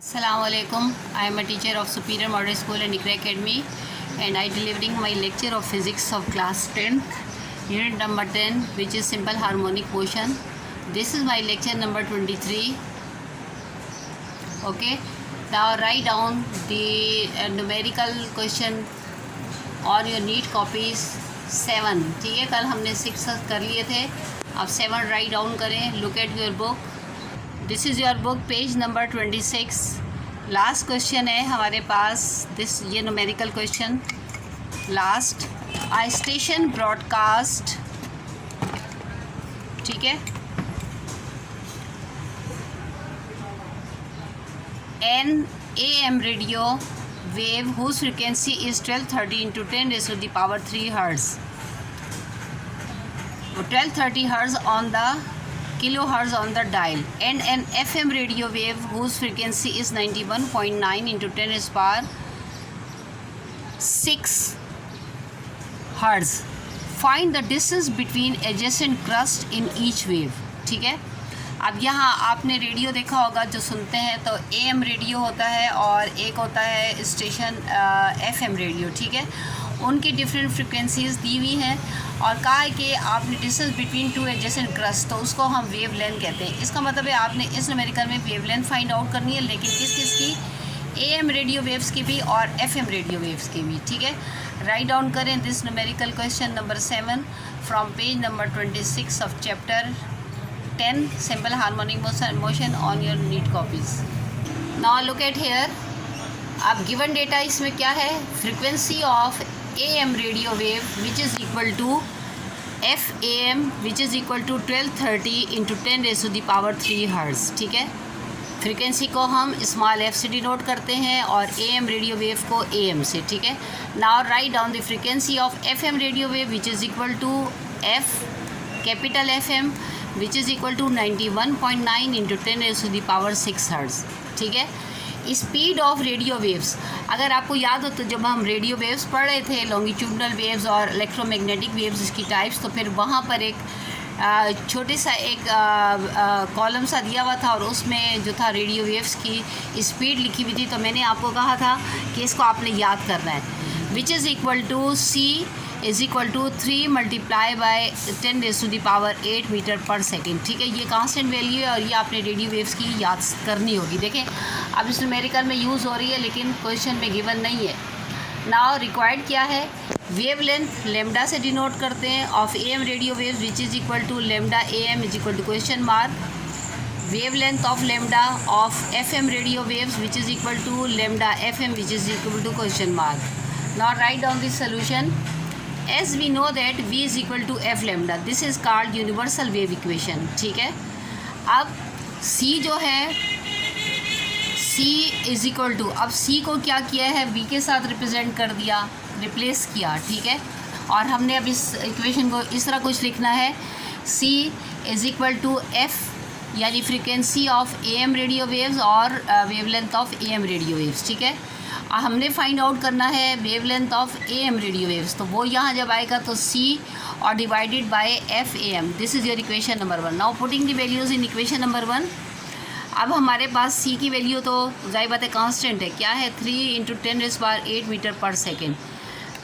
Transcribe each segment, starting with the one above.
Assalamualaikum. I am a teacher of Superior Model School and ICRA Academy, and I delivering my lecture of physics of class 10, unit number 10, which is simple harmonic motion. This is my lecture number 23. Okay. Now write down the numerical question on your neat copies 7. ठीक है, कल हमने 6 कर लिए थे, अब 7 write down करें. Look at your book. This is your book, page number 26. Last question है हमारे पास ये numerical question last. I station broadcast, ठीक है, an AM radio wave whose frequency is 1230 into 10 raised to the power 3 hertz. 1230 hertz on the kilohertz on the dial, and an FM radio wave whose frequency is 91.9 into 10 raised to power 6 hertz. Find the distance between adjacent crust in each wave. ठीक है. अब यहाँ आपने radio देखा होगा, जो सुनते हैं तो AM रेडियो होता है और एक होता है स्टेशन FM रेडियो. ठीक है, उनकी डिफरेंट फ्रिक्वेंसीज दी हुई हैं और कहा है कि आपने distance between two adjacent crust, तो उसको हम वेव लेंथ कहते हैं. इसका मतलब है आपने इस न्यूमेरिकल में वेव लेंथ फाइंड आउट करनी है, लेकिन किस किस की, AM रेडियो वेव्स की भी और FM रेडियो वेव्स की भी. ठीक है, राइट डाउन करें this numerical question number 7 from page number 26 of chapter 10 simple harmonic motion on your neat copies. Now look at here. अब given data इसमें क्या है, frequency of AM radio wave which is equal to FAM which is equal to 1230 into 10 raised to the power 3 hertz. ठीक है, frequency को हम small f से denote करते हैं और AM रेडियो वेव को AM से. ठीक है, now write down the frequency of FM radio wave which is equal to F capital FM which is equal to 91.9 into 10 raised to the power 6 hertz. ठीक है, speed of radio waves, अगर आपको याद हो तो जब हम रेडियो वेव्स पढ़ रहे थे, लॉन्गिट्यूडनल वेव्स और इलेक्ट्रोमैग्नेटिक वेव्स इसकी टाइप्स, तो फिर वहाँ पर एक छोटे सा एक कॉलम सा दिया हुआ था और उसमें जो था रेडियो वेव्स की स्पीड लिखी हुई थी. तो मैंने आपको कहा था कि इसको आपने याद करना है. Which is equal to C is equal to 3 multiply by 10 raised to the power 8 metre पर सेकेंड. ठीक है, ये कांस्टेंट वैल्यू है और ये आपने रेडियो वेव्स की याद करनी होगी. देखें, अब इस न्यूमेरिकल में यूज़ हो रही है लेकिन क्वेश्चन में गिवन नहीं है. नाउ रिक्वायर्ड क्या है, वेव लेंथ लेमडा से डिनोट करते हैं of AM radio waves which is equal to lambda AM is equal to question mark. Wavelength of lambda of FM radio waves which is equal to lambda FM which is equal to question mark. Now write down this solution. As we know that V is equal to F lambda, this is called universal wave equation. ठीक है, अब C जो है, C is equal to, अब C को क्या किया है, V के साथ रिप्रेजेंट कर दिया, रिप्लेस किया. ठीक है, और हमने अब इस इक्वेशन को इस तरह कुछ लिखना है, C is equal to F यानी frequency of AM radio waves और wavelength of AM radio waves. ठीक है, हमने फाइंड आउट करना है wavelength of AM radio waves, तो वो यहाँ जब आएगा तो C और divided by FAM. This is your equation number 1. Now putting the values in equation number 1. अब हमारे पास C की वैल्यू तो जाहिर बात है कांस्टेंट है, क्या है, 3 into 10 raised to the 8 metre पर second.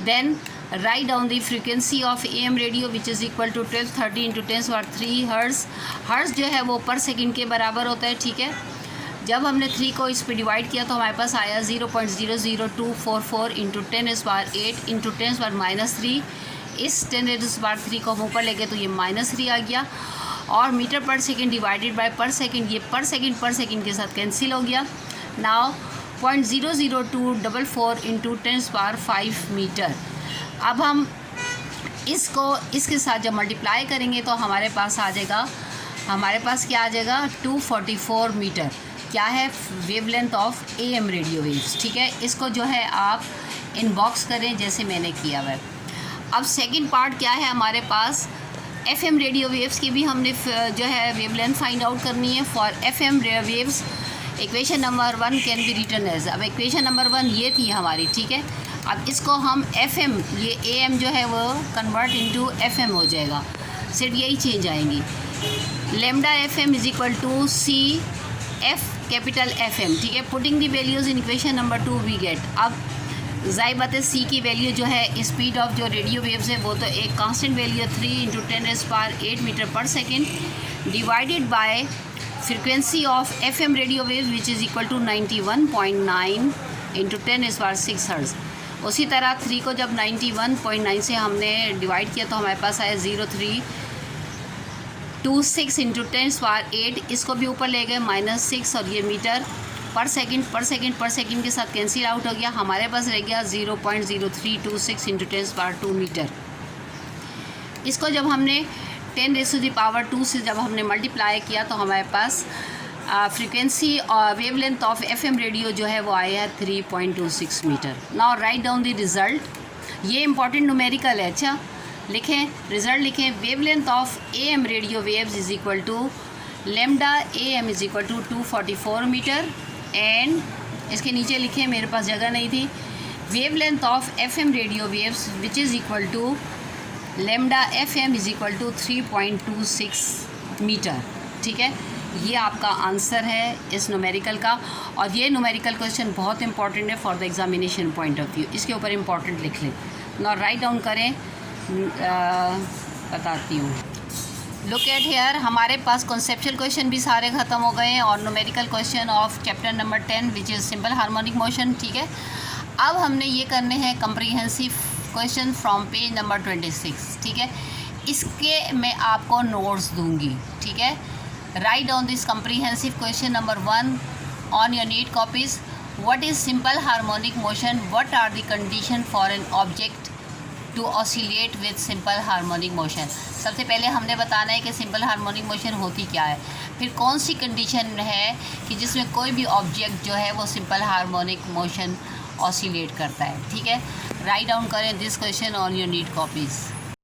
Then write down the frequency of AM radio which is equal to 1230 into 10 to the 3 hertz. Hertz जो है वो पर सेकेंड के बराबर होता है. ठीक है, जब हमने 3 को इस पर डिवाइड किया तो हमारे पास आया 0.00244 into 10 raised to the 8 into 10 to the minus 3. इस 10 raised to the 3 को हम ऊपर लेके तो ये -3 आ गया, और मीटर पर second divided by per second, ये पर सेकेंड के साथ कैंसिल हो गया. Now 0.00244 into 10 to the 5 metre. अब हम इसको इसके साथ जब मल्टीप्लाई करेंगे तो हमारे पास आ जाएगा, हमारे पास क्या आ जाएगा, 244 मीटर. क्या है, wavelength of AM radio waves. ठीक है, इसको जो है आप इनबॉक्स करें जैसे मैंने किया हुआ है. अब सेकंड पार्ट क्या है हमारे पास, FM रेडियो वेव्स की भी हमने जो है वेवलेंथ फाइंड आउट करनी है. For FM waves equation number 1 can be written as, अब इक्वेशन नंबर 1 ये थी हमारी. ठीक है, अब इसको हम FM, ये AM जो है वो कन्वर्ट इनटू FM हो जाएगा, सिर्फ यही चेंज आएंगी. Lambda FM is equal to C F capital FM, ठीक है। Putting the values in equation number 2 we get, अब ज़ाहिर बात है सी की वैल्यू जो है स्पीड ऑफ जो रेडियो वेव्स है वो तो एक कांस्टेंट वैल्यू है 3 × 10⁸ मीटर पर second divided by frequency of FM radio waves which is equal to 91.9 × 10⁶ hertz. उसी तरह 3 को जब 91.9 से हमने डिवाइड किया तो हमारे पास आया 0326 × 10⁸, इसको भी ऊपर ले गए -6 और ये मीटर पर सेकंड के साथ कैंसिल आउट हो गया, हमारे पास रह गया 0.0326 × 10⁻² मीटर। इसको जब हमने 10⁻² से जब हमने मल्टीप्लाई किया तो हमारे पास फ्रीक्वेंसी और वेवलेंथ ऑफ FM रेडियो जो है वो आया है 3.26 metre. Now write down the result, ये इंपॉर्टेंट न्यूमेरिकल है। अच्छा लिखें, रिज़ल्ट लिखें, wavelength of AM radio waves is equal to lambda AM is equal to 244 metre and इसके नीचे लिखें, मेरे पास जगह नहीं थी, wavelength of FM radio waves which is equal to lambda FM is equal to 3.26 metre. ठीक है, ये आपका आंसर है इस न्यूमेरिकल का, और ये न्यूमेरिकल क्वेश्चन बहुत इंपॉर्टेंट है for the examination point of view. इसके ऊपर इंपॉर्टेंट लिख लें, ना राइट डाउन करें। बताती हूँ, लुक एट हेयर, हमारे पास कॉन्सेप्चुअल क्वेश्चन भी सारे ख़त्म हो गए हैं और numerical question of chapter number 10 which is simple harmonic motion. ठीक है, अब हमने ये करने हैं comprehensive question from page number 26। ठीक है, इसके मैं आपको नोट्स दूंगी। ठीक है, write down this comprehensive question number 1 on your neat copies. What is simple harmonic motion, what are the condition for an object to oscillate with simple harmonic motion. सबसे पहले हमने बताना है कि सिंपल हार्मोनिक मोशन होती क्या है, फिर कौन सी कंडीशन है कि जिसमें कोई भी ऑब्जेक्ट जो है वो सिंपल हार्मोनिक मोशन ऑसिलेट करता है। ठीक है, राइट डाउन करें this question on your neat copies.